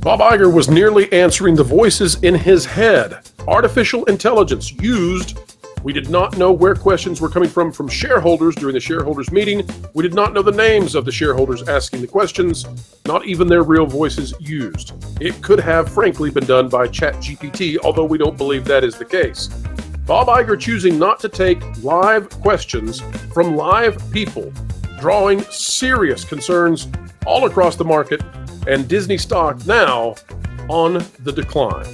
Bob Iger was nearly answering the voices in his head. Artificial intelligence used. We did not know where questions were coming from shareholders during the shareholders meeting. We did not know the names of the shareholders asking the questions, not even their real voices used. It could have, frankly, been done by ChatGPT, although we don't believe that is the case. Bob Iger choosing not to take live questions from live people, drawing serious concerns all across the market, and Disney stock now on the decline.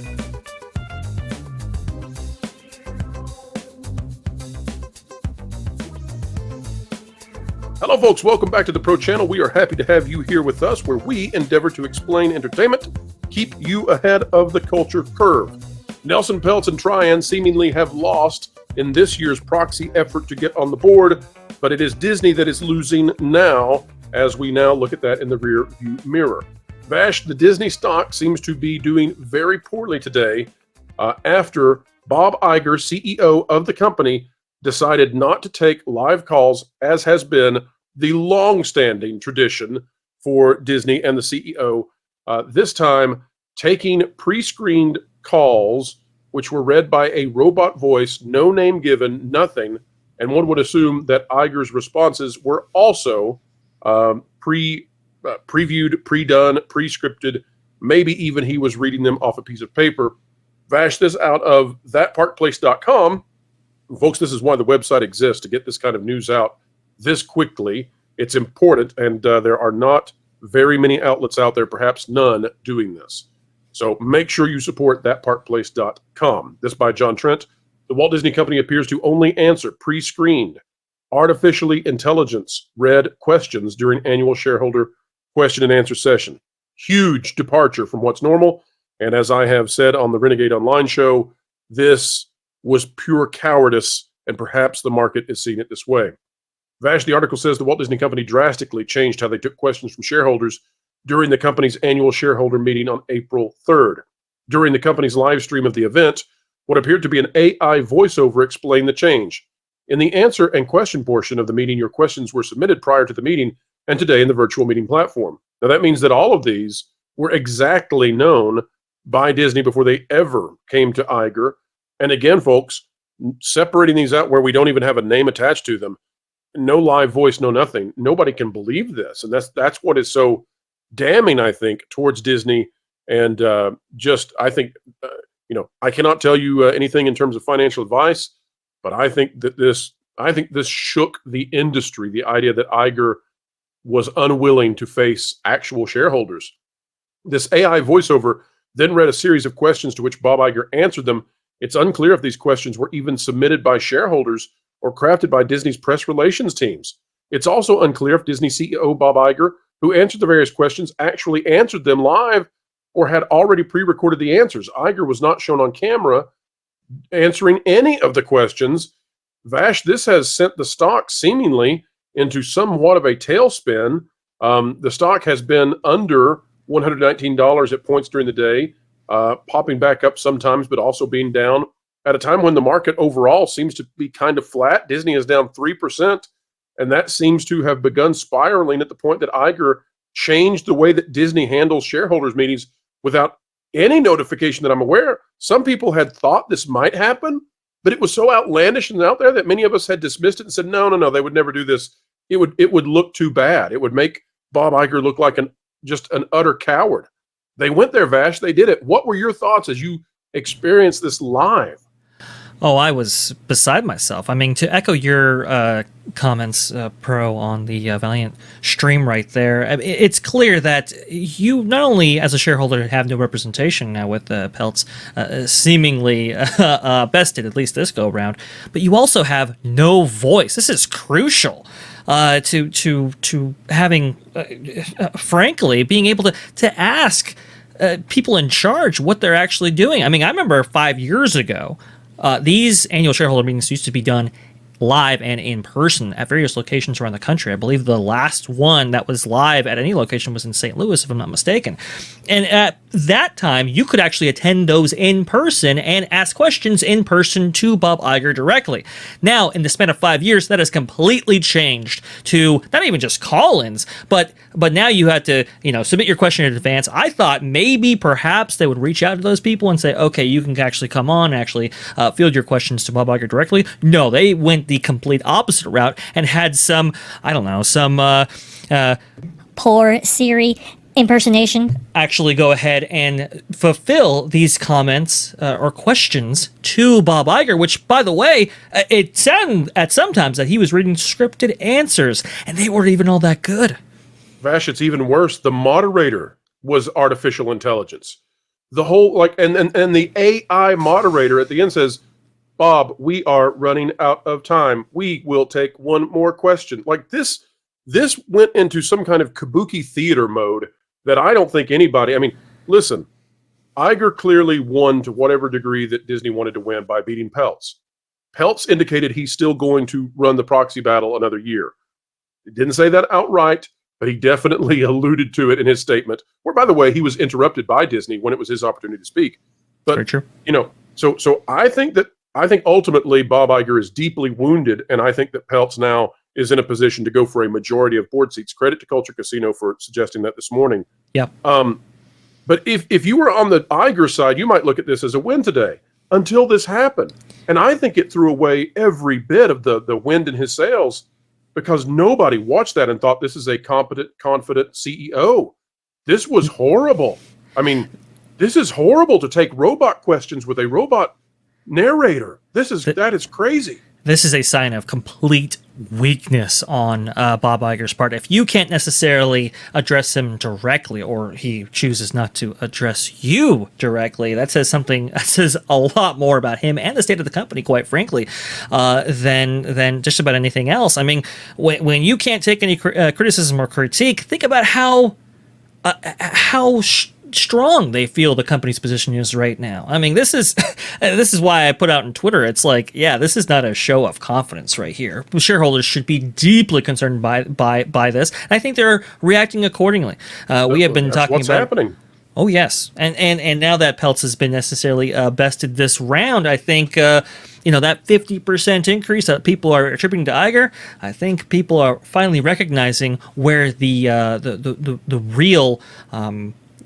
Hello, folks. Welcome back to the Pro Channel. We are happy to have you here with us, where we endeavor to explain entertainment, keep you ahead of the culture curve. Nelson, Peltz, and Tryon seemingly have lost in this year's proxy effort to get on the board, but it is Disney that is losing now, as we now look at that in the rear view mirror. Vash, the Disney stock seems to be doing very poorly today after Bob Iger, CEO of the company, decided not to take live calls, as has been the long-standing tradition for Disney and the CEO. This time, taking pre-screened calls, which were read by a robot voice, no name given, nothing, and one would assume that Iger's responses were also previewed, pre-done, pre-scripted. Maybe even he was reading them off a piece of paper. Vash, this out of thatparkplace.com. Folks, this is why the website exists, to get this kind of news out this quickly. It's important, and there are not very many outlets out there, perhaps none, doing this. So make sure you support thatparkplace.com. This by John Trent. The Walt Disney Company appears to only answer pre-screened, artificially intelligence-read questions during annual shareholder question and answer session. Huge departure from what's normal. And as I have said on the Renegade Online show, this was pure cowardice, and perhaps the market is seeing it this way. Vash, the article says the Walt Disney Company drastically changed how they took questions from shareholders during the company's annual shareholder meeting on April 3rd. During the company's live stream of the event, what appeared to be an AI voiceover explained the change. In the answer and question portion of the meeting, your questions were submitted prior to the meeting and today in the virtual meeting platform. Now, that means that all of these were exactly known by Disney before they ever came to Iger. And again, folks, separating these out where we don't even have a name attached to them, no live voice, no nothing. Nobody can believe this. And that's what is so damning, I think, towards Disney. And I think, I cannot tell you anything in terms of financial advice, but I think this shook the industry, the idea that Iger was unwilling to face actual shareholders. This AI voiceover then read a series of questions to which Bob Iger answered them. It's unclear if these questions were even submitted by shareholders or crafted by Disney's press relations teams. It's also unclear if Disney CEO Bob Iger, who answered the various questions, actually answered them live or had already pre-recorded the answers. Iger was not shown on camera answering any of the questions. Vash, this has sent the stock seemingly into somewhat of a tailspin. The stock has been under $119 at points during the day, popping back up sometimes, but also being down at a time when the market overall seems to be kind of flat. Disney is down 3%, and that seems to have begun spiraling at the point that Iger changed the way that Disney handles shareholders meetings without any notification that I'm aware. Some people had thought this might happen, but it was so outlandish and out there that many of us had dismissed it and said, no, they would never do this. It would look too bad. It would make Bob Iger look like just an utter coward. They went there, Vash. They did it. What were your thoughts as you experienced this live? Oh, I was beside myself. I mean, to echo your comments, Pro, on the Valiant stream right there, it's clear that you not only, as a shareholder, have no representation now with Peltz seemingly bested, at least this go-around, but you also have no voice. This is crucial to having, frankly, being able to ask people in charge what they're actually doing. I mean, I remember 5 years ago, these annual shareholder meetings used to be done live and in person at various locations around the country. I believe the last one that was live at any location was in St. Louis, if I'm not mistaken. And at that time, you could actually attend those in person and ask questions in person to Bob Iger directly. Now, in the span of 5 years, that has completely changed to not even just call-ins, but now you have to, submit your question in advance. I thought maybe perhaps they would reach out to those people and say, okay, you can actually come on and actually field your questions to Bob Iger directly. No, they went the complete opposite route and had some poor Siri impersonation. Actually go ahead and fulfill these comments or questions to Bob Iger, which, by the way, it sounded at some times that he was reading scripted answers, and they weren't even all that good. Vash, it's even worse. The moderator was artificial intelligence. The whole, and the AI moderator at the end says, Bob, we are running out of time. We will take one more question. Like this went into some kind of kabuki theater mode that I don't think anybody, listen, Iger clearly won to whatever degree that Disney wanted to win by beating Peltz. Peltz indicated he's still going to run the proxy battle another year. He didn't say that outright, but he definitely alluded to it in his statement, where, by the way, he was interrupted by Disney when it was his opportunity to speak. But, very true. So I think ultimately Bob Iger is deeply wounded, and I think that Peltz now is in a position to go for a majority of board seats. Credit to Culture Casino for suggesting that this morning. Yeah. But if you were on the Iger side, you might look at this as a win today until this happened. And I think it threw away every bit of the wind in his sails, because nobody watched that and thought this is a competent, confident CEO. This was horrible. This is horrible to take robot questions with a robot narrator. That is crazy. This is a sign of complete weakness on Bob Iger's part. If you can't necessarily address him directly, or he chooses not to address you directly, that says a lot more about him and the state of the company, quite frankly, than just about anything else. When you can't take any criticism or critique, think about how strong they feel the company's position is right now. This is why I put out on Twitter, it's like, yeah, this is not a show of confidence right here. Shareholders should be deeply concerned by this. And I think they're reacting accordingly. We have been talking what's about happening. Oh yes, and now that Peltz has been necessarily bested this round, I think that 50% increase that people are attributing to Iger, I think people are finally recognizing where the real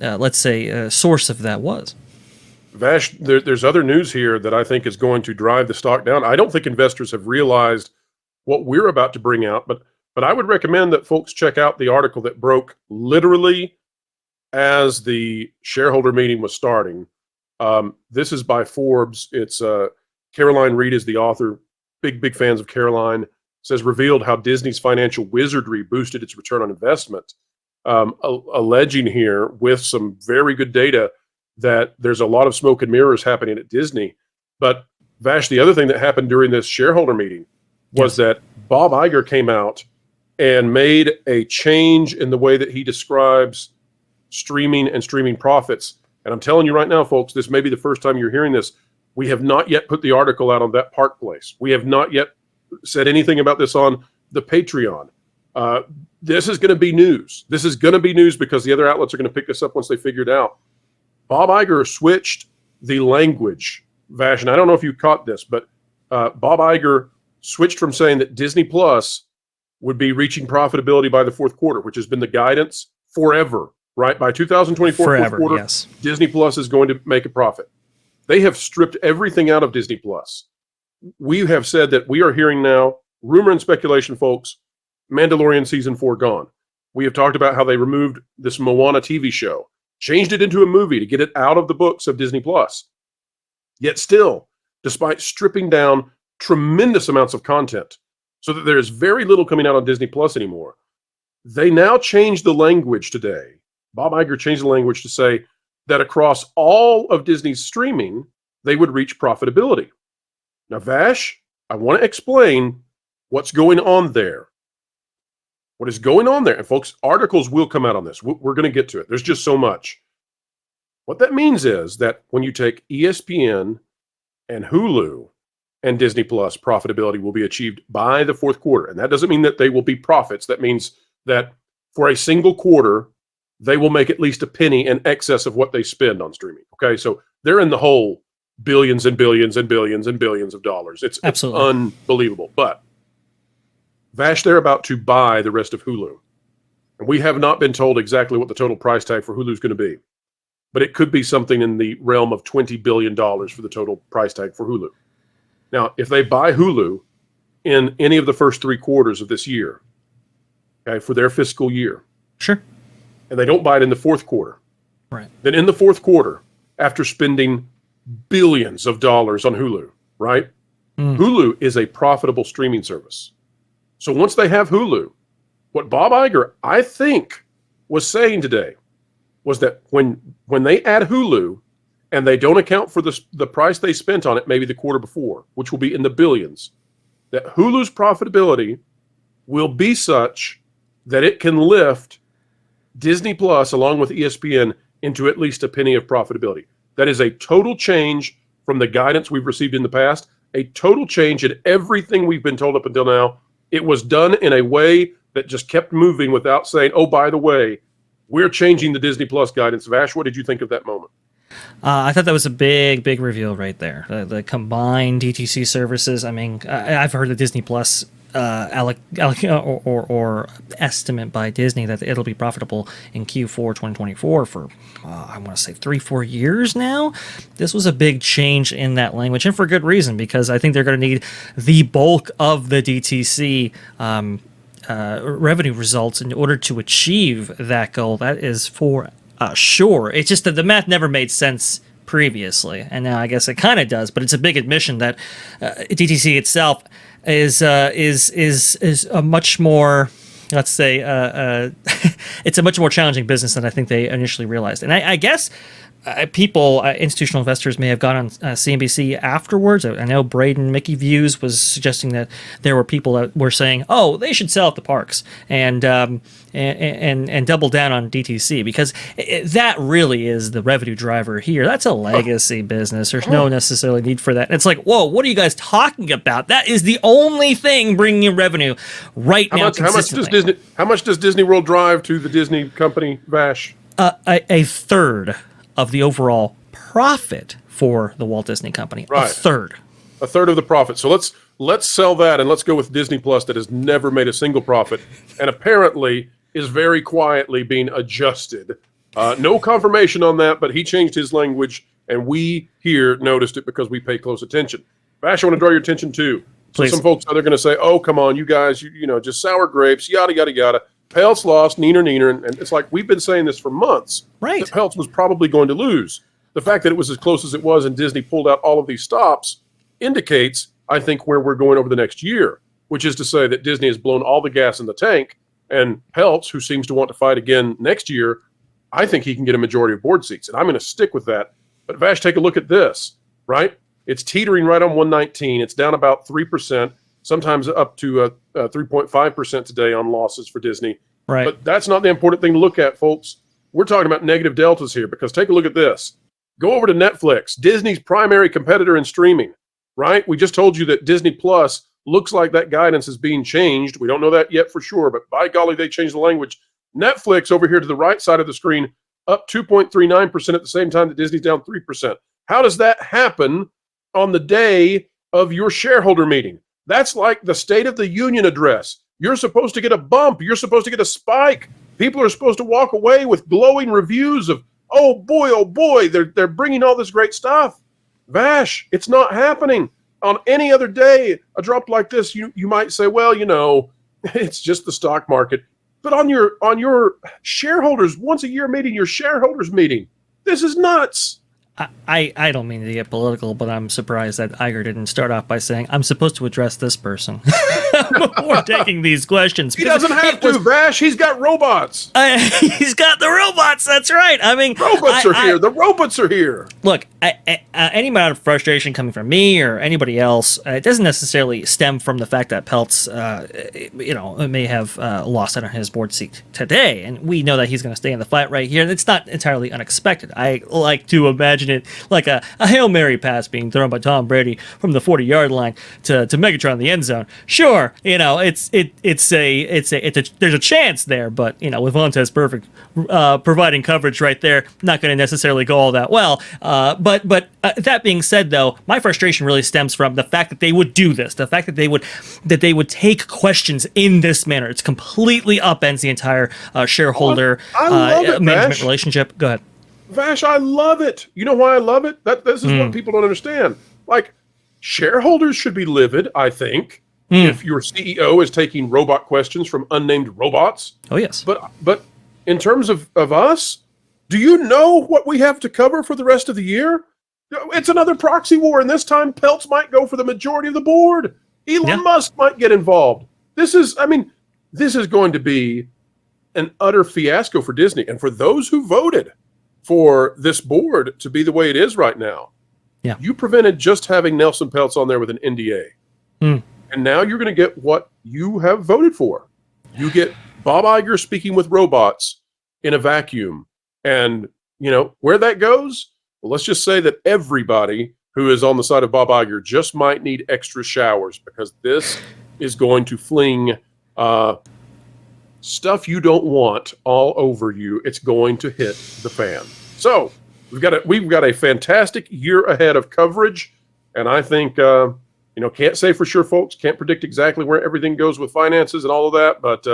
let's say source of that was. Vash, there's other news here that I think is going to drive the stock down. I don't think investors have realized what we're about to bring out, but I would recommend that folks check out the article that broke literally as the shareholder meeting was starting. This is by Forbes. It's Caroline Reed is the author. Big fans of Caroline. Says revealed how Disney's financial wizardry boosted its return on investment. Alleging here with some very good data that there's a lot of smoke and mirrors happening at Disney. But Vash, the other thing that happened during this shareholder meeting was that Bob Iger came out and made a change in the way that he describes streaming and streaming profits. And I'm telling you right now, folks, this may be the first time you're hearing this. We have not yet put the article out on that Park Place. We have not yet said anything about this on the Patreon. This is going to be news. This is going to be news because the other outlets are going to pick this up once they figure it out. Bob Iger switched the language, Vash, and I don't know if you caught this, but Bob Iger switched from saying that Disney Plus would be reaching profitability by the fourth quarter, which has been the guidance forever, right? By 2024 Forever, fourth quarter, yes. Disney Plus is going to make a profit. They have stripped everything out of Disney Plus. We have said that we are hearing now, rumor and speculation, folks, Mandalorian season 4 gone. We have talked about how they removed this Moana TV show, changed it into a movie to get it out of the books of Disney Plus. Yet still, despite stripping down tremendous amounts of content so that there is very little coming out on Disney Plus anymore, they now changed the language today. Bob Iger changed the language to say that across all of Disney's streaming, they would reach profitability. Now, Vash, I want to explain what's going on there. What is going on there? And folks, articles will come out on this. We're going to get to it. There's just so much. What that means is that when you take ESPN and Hulu and Disney Plus profitability will be achieved by the fourth quarter. And that doesn't mean that they will be profits. That means that for a single quarter, they will make at least a penny in excess of what they spend on streaming. Okay, so they're in the hole billions and billions and billions and billions of dollars. It's unbelievable. But Vash, they're about to buy the rest of Hulu. And we have not been told exactly what the total price tag for Hulu is going to be. But it could be something in the realm of $20 billion for the total price tag for Hulu. Now, if they buy Hulu in any of the first 3 quarters of this year, okay, for their fiscal year, sure, and they don't buy it in the fourth quarter, right? Then in the fourth quarter, after spending billions of dollars on Hulu, right? Hulu is a profitable streaming service. So once they have Hulu, what Bob Iger, I think, was saying today was that when they add Hulu and they don't account for the price they spent on it maybe the quarter before, which will be in the billions, that Hulu's profitability will be such that it can lift Disney Plus along with ESPN into at least a penny of profitability. That is a total change from the guidance we've received in the past, a total change in everything we've been told up until now. It was done in a way that just kept moving without saying, oh, by the way, we're changing the Disney Plus guidance. Vash, what did you think of that moment? I thought that was a big reveal right there. The combined DTC services. I mean, I've heard the Disney Plus or estimate by Disney that it'll be profitable in Q4 2024 for I want to say 3-4 years now. This was a big change in that language, and for good reason, because I think they're going to need the bulk of the DTC revenue results in order to achieve that goal. That is for sure. It's just that the math never made sense previously, and now I guess it kind of does. But it's a big admission that DTC itself is a much more, let's say, it's a much more challenging business than I think they initially realized. And I guess people, institutional investors, may have gone on CNBC afterwards. I know Braden Mickey Views was suggesting that there were people that were saying, "Oh, they should sell out the parks and double down on DTC," because that really is the revenue driver here. That's a legacy business. There's no necessarily need for that. And it's like, whoa, what are you guys talking about? That is the only thing bringing in revenue right now. How much does Disney World drive to the Disney company, Vash? A third of the overall profit for the Walt Disney Company. Right. A third of the profit. So let's sell that, and let's go with Disney Plus, that has never made a single profit and apparently is very quietly being adjusted. No confirmation on that, but he changed his language, and we here noticed it because we pay close attention. Vash, I want to draw your attention too. So some folks are going to say, "Oh, come on, you guys, you know, just sour grapes, yada yada yada." Peltz lost, neener, and it's like we've been saying this for months. Right. That Peltz was probably going to lose. The fact that it was as close as it was and Disney pulled out all of these stops indicates, I think, where we're going over the next year, which is to say that Disney has blown all the gas in the tank, and Peltz, who seems to want to fight again next year, I think he can get a majority of board seats, and I'm going to stick with that. But Vash, take a look at this, right? It's teetering right on 119. It's down about 3%. Sometimes up to 3.5% today on losses for Disney. Right. But that's not the important thing to look at, folks. We're talking about negative deltas here, because take a look at this. Go over to Netflix, Disney's primary competitor in streaming, right? We just told you that Disney Plus looks like that guidance is being changed. We don't know that yet for sure, but by golly, they changed the language. Netflix over here to the right side of the screen, up 2.39% at the same time that Disney's down 3%. How does that happen on the day of your shareholder meeting? That's like the State of the Union address. You're supposed to get a bump. You're supposed to get a spike. People are supposed to walk away with glowing reviews of, oh boy, they're bringing all this great stuff. Vash, it's not happening. On any other day, a drop like this, you might say, well, you know, it's just the stock market. But on your shareholders, once a year meeting, your shareholders meeting, this is nuts. I don't mean to get political, but I'm surprised that Iger didn't start off by saying, I'm supposed to address this person. before taking these questions. He doesn't have to, Vash. He's got robots. He's got the robots. That's right. I mean, robots are here. The robots are here. Look, any amount of frustration coming from me or anybody else, it doesn't necessarily stem from the fact that Peltz, may have lost out on his board seat today, and we know that he's going to stay in the fight right here. And it's not entirely unexpected. I like to imagine it like a Hail Mary pass being thrown by Tom Brady from the 40-yard line to Megatron in the end zone. Sure, there's a chance there, but with Vontaze Perfect providing coverage right there, not going to necessarily go all that well. But that being said, though, my frustration really stems from the fact that they would do this, the fact that they would take questions in this manner. It's completely upends the entire shareholder management Vash. relationship. Go ahead. Vash, I love it. You know why I love it? This is what people don't understand. Like, shareholders should be livid, I think, if your CEO is taking robot questions from unnamed robots. Oh, yes. But in terms of us, do you know what we have to cover for the rest of the year? It's another proxy war, and this time Peltz might go for the majority of the board. Elon Musk might get involved. This is going to be an utter fiasco for Disney. And for those who voted for this board to be the way it is right now, you prevented just having Nelson Peltz on there with an NDA. And now you're going to get what you have voted for. You get Bob Iger speaking with robots in a vacuum. And, where that goes, well, let's just say that everybody who is on the side of Bob Iger just might need extra showers, because this is going to fling stuff you don't want all over you. It's going to hit the fan. So we've got a fantastic year ahead of coverage, and I think can't say for sure, folks. Can't predict exactly where everything goes with finances and all of that, but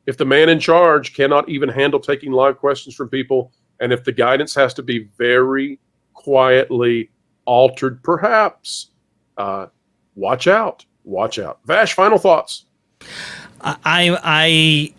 if the man in charge cannot even handle taking live questions from people, and if the guidance has to be very quietly altered, perhaps, watch out. Vash, final thoughts. I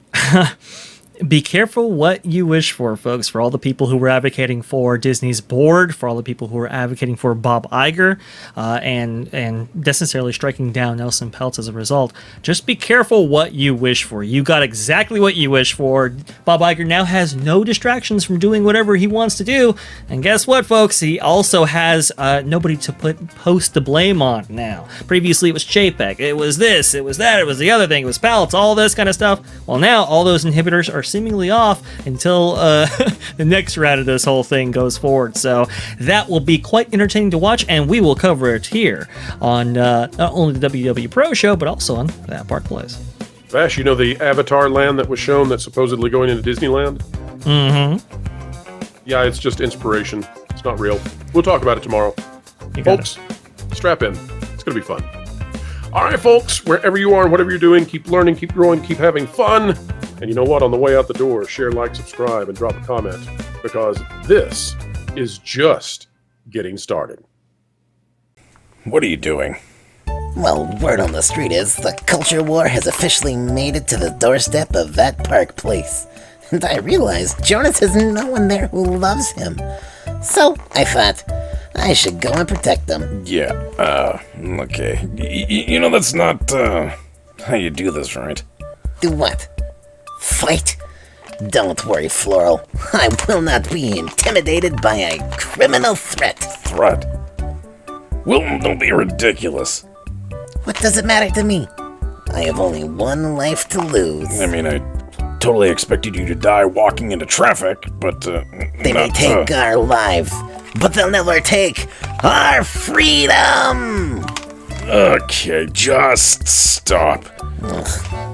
be careful what you wish for, folks, for all the people who were advocating for Disney's board, for all the people who were advocating for Bob Iger, and necessarily striking down Nelson Peltz as a result. Just be careful what you wish for. You got exactly what you wish for. Bob Iger now has no distractions from doing whatever he wants to do. And guess what, folks? He also has nobody to post the blame on now. Previously, it was Chapek. It was this. It was that. It was the other thing. It was Peltz. All this kind of stuff. Well, now all those inhibitors are seemingly off until the next round of this whole thing goes forward. So that will be quite entertaining to watch, and we will cover it here on not only the WW Pro show, but also on That Park Place. Vash, the Avatar land that was shown that's supposedly going into Disneyland? Mm-hmm. Yeah, it's just inspiration. It's not real. We'll talk about it tomorrow. Folks, strap in. It's going to be fun. All right, folks, wherever you are and whatever you're doing, keep learning, keep growing, keep having fun. And you know what? On the way out the door, share, like, subscribe, and drop a comment, because this is just getting started. What are you doing? Well, word on the street is the culture war has officially made it to the doorstep of That Park Place. And I realized Jonas has no one there who loves him. So I thought I should go and protect them. Yeah, okay. That's not, how you do this, right? Do what? Fight? Don't worry, Floral. I will not be intimidated by a criminal threat. Threat? Well, don't be ridiculous. What does it matter to me? I have only one life to lose. I mean, I totally expected you to die walking into traffic, but, They may take our lives, but they'll never take our freedom! Okay, just stop.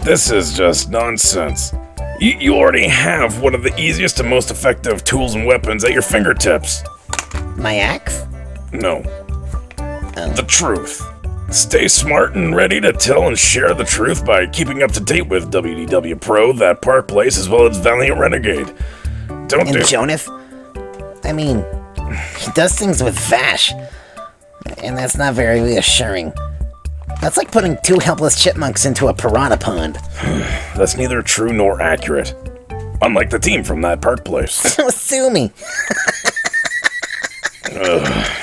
This is just nonsense. You already have one of the easiest and most effective tools and weapons at your fingertips. My axe? No. The truth. Stay smart and ready to tell and share the truth by keeping up to date with WDW Pro, That Park Place, as well as Valiant Renegade. And Jonas? I mean, he does things with Vash, and that's not very reassuring. That's like putting two helpless chipmunks into a piranha pond. That's neither true nor accurate. Unlike the team from That Park Place. So sue me. Ugh.